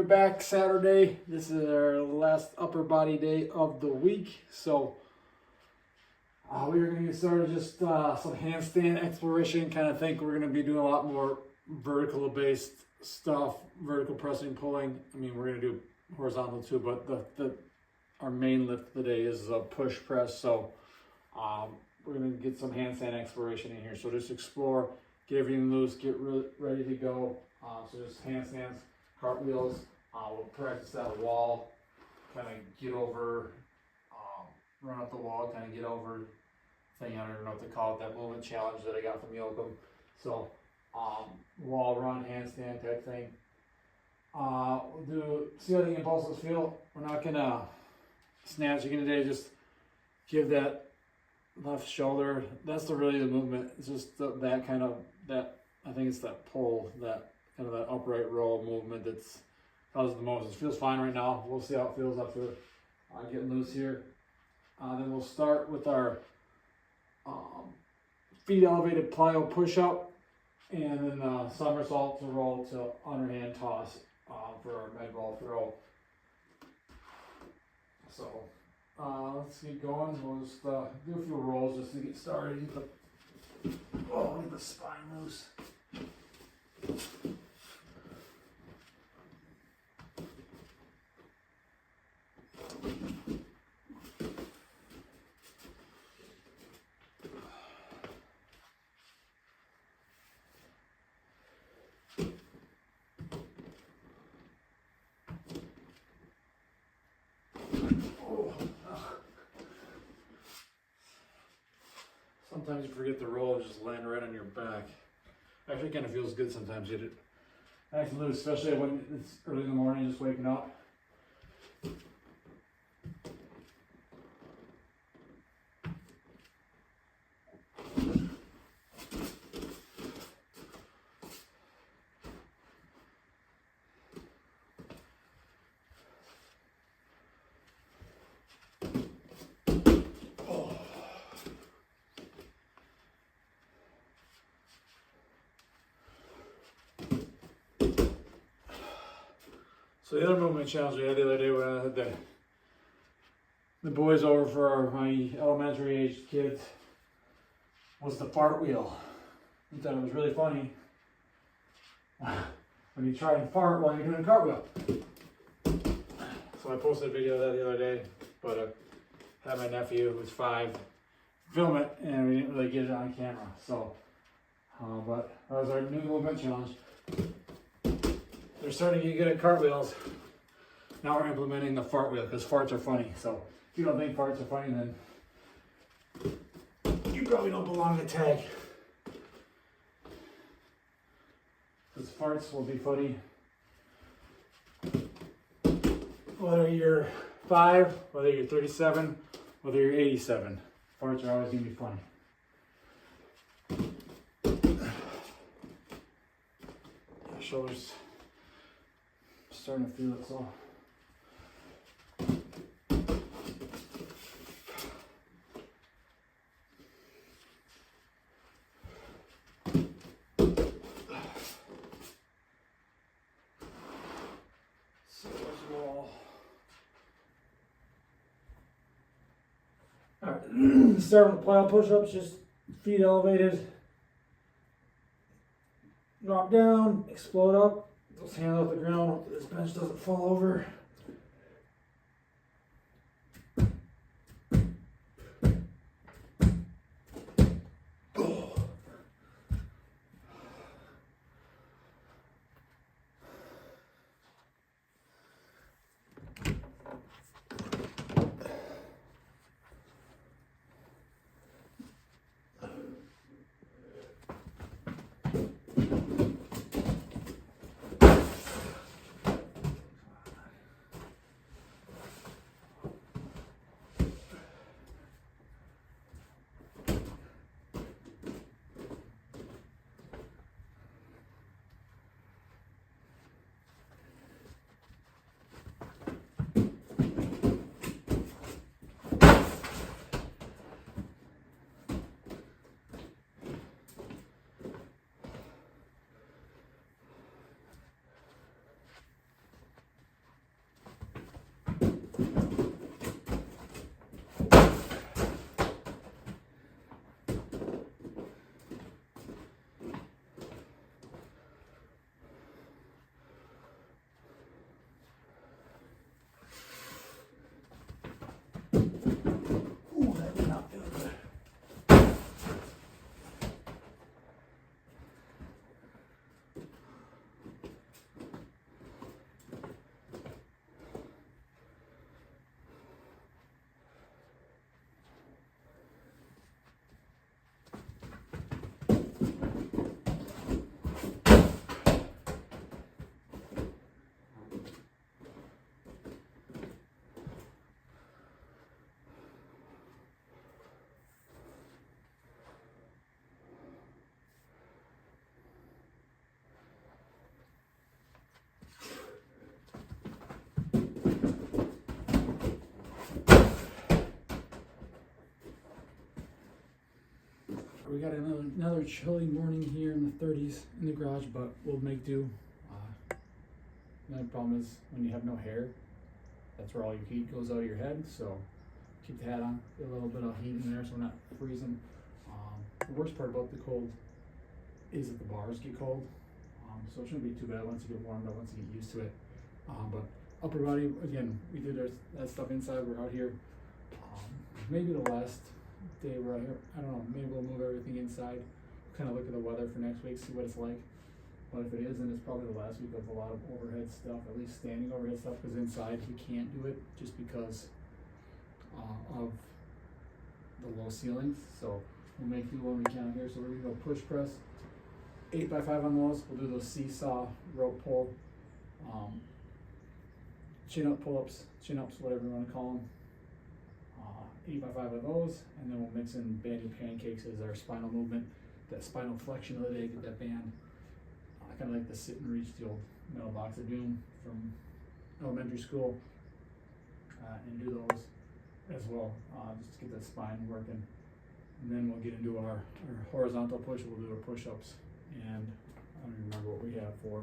We're back Saturday. This is our last upper body day of the week. So we're going to get started just some handstand exploration kind of thing. We're going to be doing a lot more vertical based stuff, vertical pressing, pulling. I mean, we're going to do horizontal too, but our main lift today is a push press. So we're going to get some handstand exploration in here. So just explore, get everything loose, get ready to go. So just handstands, cartwheels. We'll practice that wall, kind of get over, run up the wall, kind of get over thing. I don't know what to call it, that movement challenge that I got from Yoakum. So wall run, handstand type thing. We'll see how the impulses feel. We're not gonna snatch again today, just give that left shoulder. That's really the movement. It's just that kind of, I think it's that pull, that kind of that upright row movement that's causes the most. It feels fine right now. We'll see how it feels after getting loose here. Then we'll start with our feet elevated plyo push up, and then somersault to roll to underhand toss for our med ball throw. So let's get going. We'll just do a few rolls just to get started. Get the spine loose. Sometimes you forget the roll and just land right on your back. Actually, it kind of feels good sometimes. Get it nice and loose, especially when it's early in the morning, just waking up. So the other movement challenge we had the other day when I had the boys over for my elementary aged kids was the fart wheel. I thought it was really funny when you try and fart while you're doing a cartwheel. So I posted a video of that the other day, but I had my nephew, who's 5, film it, and we didn't really get it on camera. So, but that was our new movement challenge. They're starting to get good at cartwheels. Now we're implementing the fart wheel because farts are funny. So if you don't think farts are funny, then you probably don't belong to tag. Because farts will be funny. Whether you're 5, whether you're 37, whether you're 87, farts are always going to be funny. Shoulders. Starting to feel it, so. Alright, start with plyo push-ups, just feet elevated. Drop down, explode up. Those hands off the ground, hope this bench doesn't fall over. we got another chilly morning here in the 30s in the garage, but we'll make do. The only problem is when you have no hair, that's where all your heat goes out of your head. So keep the hat on, get a little bit of heat in there so we're not freezing. The worst part about the cold is that the bars get cold. So it shouldn't be too bad once you get warmed up, once you get used to it. But upper body, again, we did that stuff inside, we're out here. Maybe the last day we're out here, I don't know, maybe we'll move everything inside, kind of look at the weather for next week, see what it's like. But if it isn't, it's probably the last week of a lot of overhead stuff, at least standing overhead stuff, because inside we can't do it just because of the low ceilings. So we'll make do when we can here. So we're gonna go push press, 8x5 on those. We'll do those seesaw, rope pull, chin up pull-ups, chin ups, whatever you want to call them. 8x5 of those, and then we'll mix in bandy pancakes as our spinal movement, that spinal flexion of the day, get that band. Kind of like the sit and reach, the old metal box of doom from elementary school, and do those as well, just to get that spine working. And then we'll get into our horizontal push. We'll do our push-ups, and I don't even remember what we have for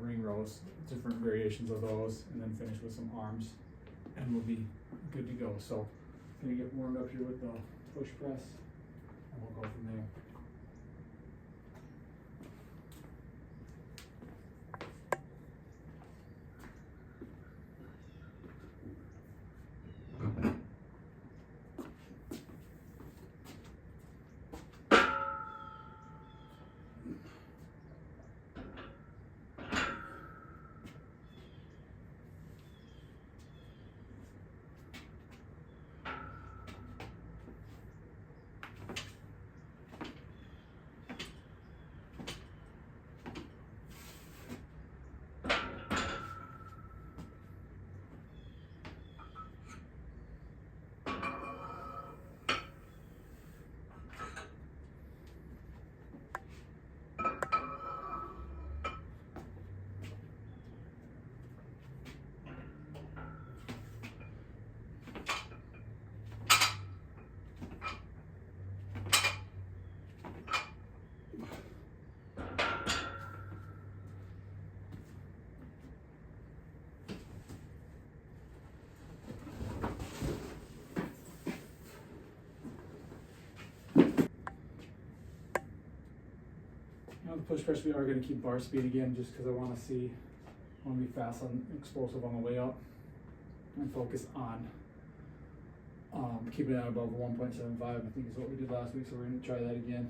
ring rows, different variations of those, and then finish with some arms, and we'll be good to go. So gonna get warmed up here with the push press, and we'll go from there. The push press, we are going to keep bar speed again, just because I want to be fast and explosive on the way up, and focus on keeping it above 1.75. I think is what we did last week, so we're going to try that again.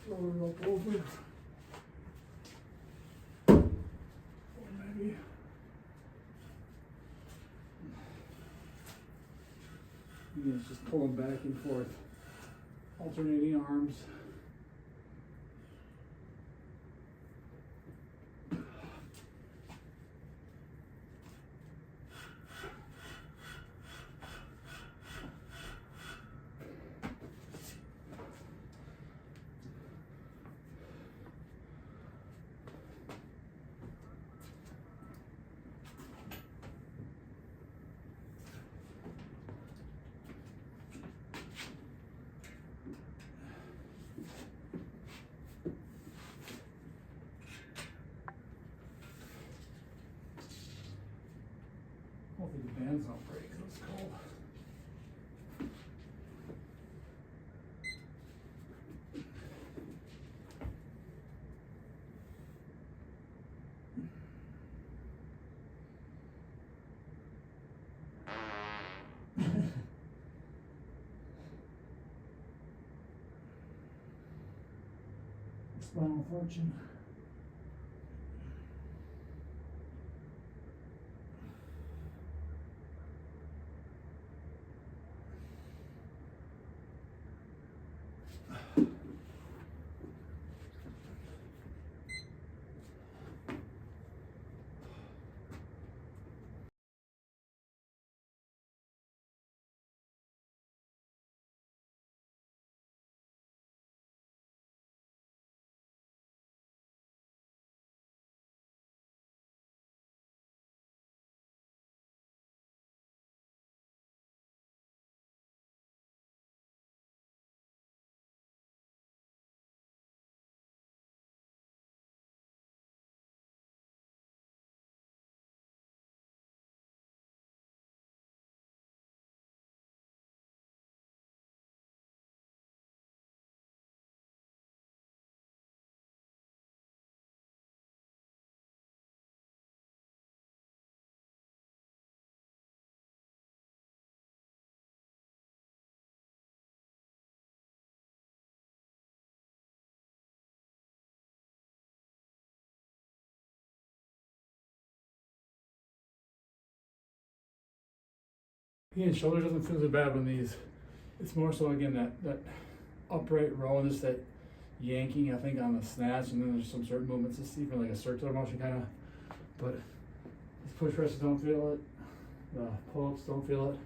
Roll it up over. Or maybe. Again, it's just pulling back and forth, alternating arms. Hopefully the bands don't break because it's cold. Spinal fortune. Again, shoulder doesn't feel so bad when these, it's more so again that upright row and just that yanking, I think, on the snatch, and then there's some certain movements, it's even like a circular motion kind of, but these push presses don't feel it, the pull-ups don't feel it.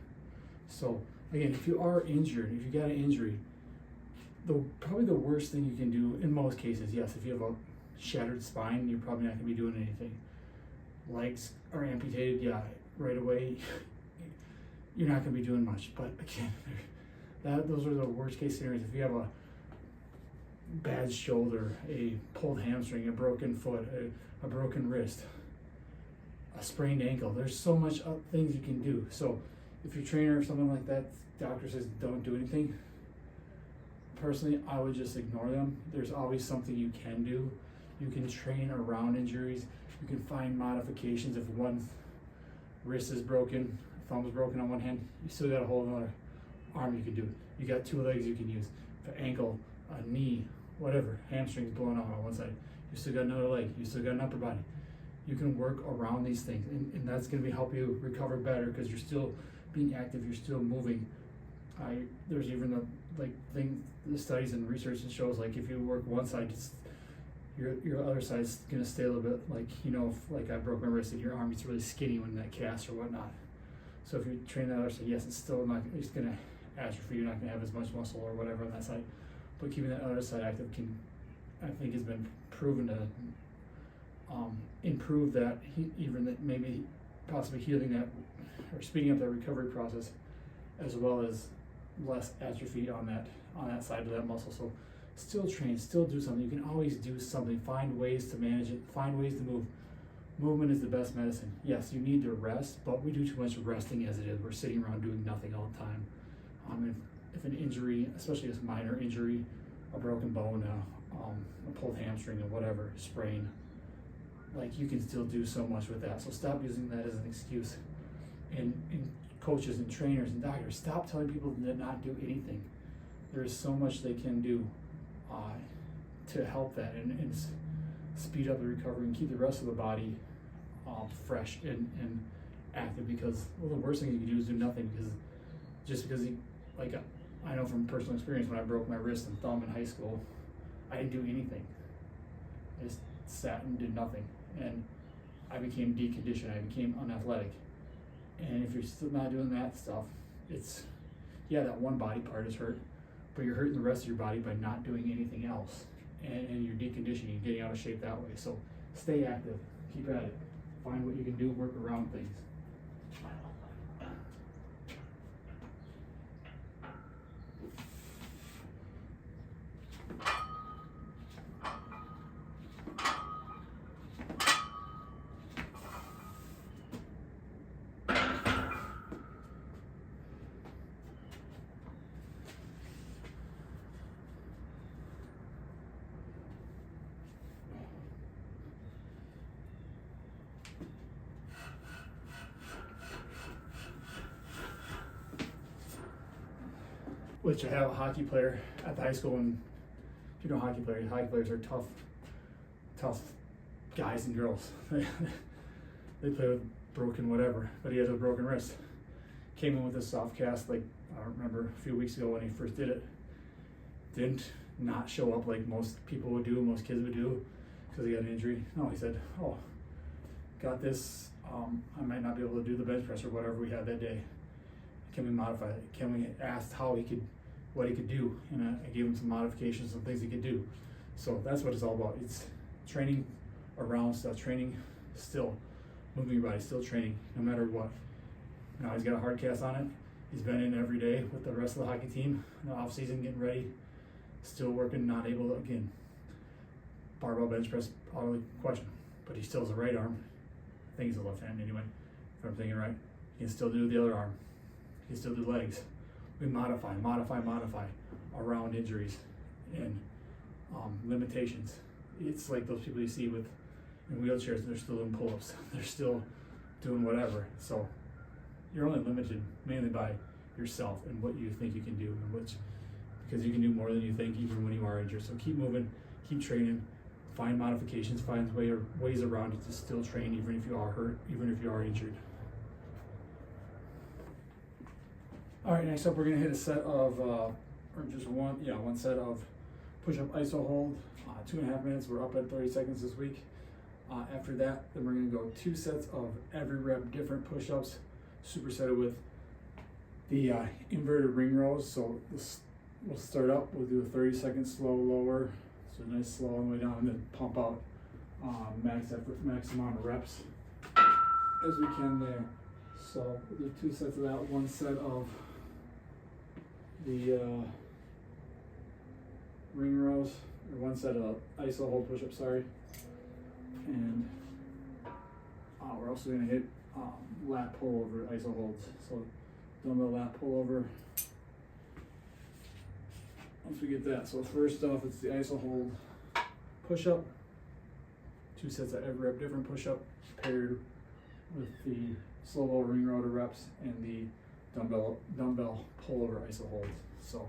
So again, if you are injured, if you got an injury, probably the worst thing you can do in most cases, yes, if you have a shattered spine, you're probably not going to be doing anything. Legs are amputated, yeah, right away, you're not going to be doing much. But again, those are the worst case scenarios. If you have a bad shoulder, a pulled hamstring, a broken foot, a broken wrist, a sprained ankle, there's so much things you can do. So if your trainer or something like that, doctor says don't do anything, personally, I would just ignore them. There's always something you can do. You can train around injuries. You can find modifications. If one wrist is broken, thumb is broken on one hand, you still got a whole another arm you can do. You got two legs you can use. For ankle, a knee, whatever, hamstring's blown out on one side, you still got another leg, you still got an upper body. You can work around these things, and that's going to help you recover better because you're still being active, you're still moving. There's even the studies and research that shows like if you work one side, your other side's gonna stay a little bit if like I broke my wrist and your arm gets really skinny when that cast or whatnot. So if you train that other side, yes, it's gonna atrophy. You're not gonna have as much muscle or whatever on that side. But keeping that other side active I think has been proven to improve that, even that maybe possibly healing that or speeding up that recovery process, as well as less atrophy on that side of that muscle. So still train, still do something. You can always do something. Find ways to manage it. Find ways to move. Movement is the best medicine. Yes, you need to rest, but we do too much resting as it is. We're sitting around doing nothing all the time. If an injury, especially a minor injury, a broken bone, a pulled hamstring, or whatever, sprain, like you can still do so much with that. So stop using that as an excuse. And coaches and trainers and doctors, stop telling people to not do anything. There is so much they can do to help that and speed up the recovery and keep the rest of the body fresh and active. Because the worst thing you can do is do nothing, because I know from personal experience, when I broke my wrist and thumb in high school, I didn't do anything. I just sat and did nothing, and I became deconditioned. I became unathletic. And if you're still not doing that stuff, that one body part is hurt, but you're hurting the rest of your body by not doing anything else. And you're deconditioning, you're getting out of shape that way. So stay active, keep at it, find what you can do, work around things. Which I have a hockey player at the high school, and if you know hockey players are tough guys and girls. They play with broken whatever, but he has a broken wrist. Came in with a soft cast, I don't remember, a few weeks ago when he first did it. didn't not show up like most people would do, most kids would do, because he got an injury. No, he said, oh, got this, I might not be able to do the bench press or whatever we had that day. Can we modify it? Can we ask what he could do? And I gave him some modifications, some things he could do. So that's what it's all about. It's training around stuff, training still, moving your body, still training, no matter what. Now he's got a hard cast on it. He's been in every day with the rest of the hockey team in the off season, getting ready, still working, not able to, again, barbell bench press, out of the question. But he still has a right arm. I think he's a left hand anyway, if I'm thinking right. He can still do the other arm. He can still do legs. We modify around injuries and limitations. It's like those people you see in wheelchairs, they're still doing pull-ups. They're still doing whatever. So you're only limited mainly by yourself and what you think you can do, and because you can do more than you think even when you are injured. So keep moving, keep training, find modifications, find ways around it to still train even if you are hurt, even if you are injured. All right, next up we're gonna hit a set of, or just one set of push-up iso hold, 2.5 minutes. We're up at 30 seconds this week. After that, then we're gonna go 2 sets of every rep different push-ups, supersetted with the inverted ring rows. So we'll start up, we'll do a 30-second slow lower, so nice slow on the way down, and then pump out max effort, max amount of reps as we can there. So we'll do 2 sets of that, 1 set of the ring rows, or 1 set of iso hold push-ups, sorry. And we're also going to hit lat pullover iso holds. So dumbbell lat pullover. Once we get that, so first off, it's the iso hold push-up. 2 sets of every rep different push-up paired with the slow low ring row to reps and the dumbbell pullover iso holds. So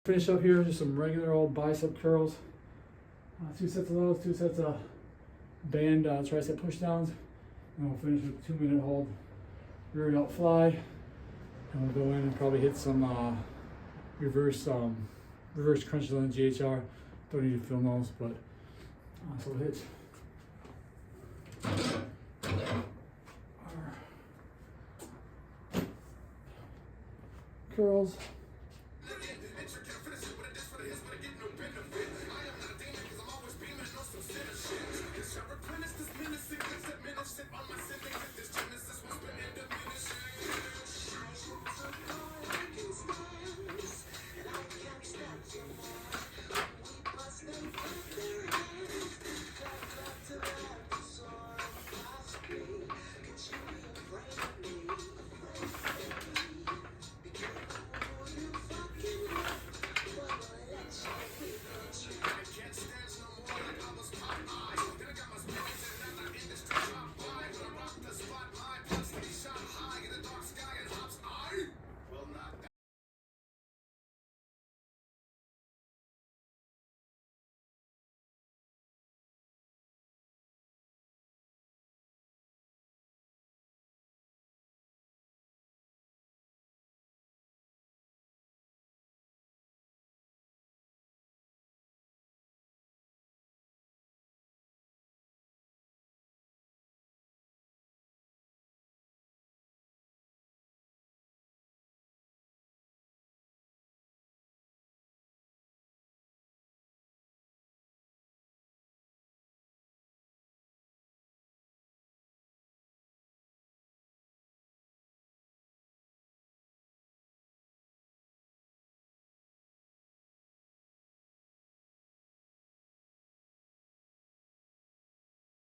finish up here, just some regular old bicep curls. 2 sets of those, 2 sets of band tricep push downs. And we'll finish with a 2-minute hold, rear delt fly. And we'll go in and probably hit some reverse crunches on the GHR. Don't need to film those, but so we'll hit our curls.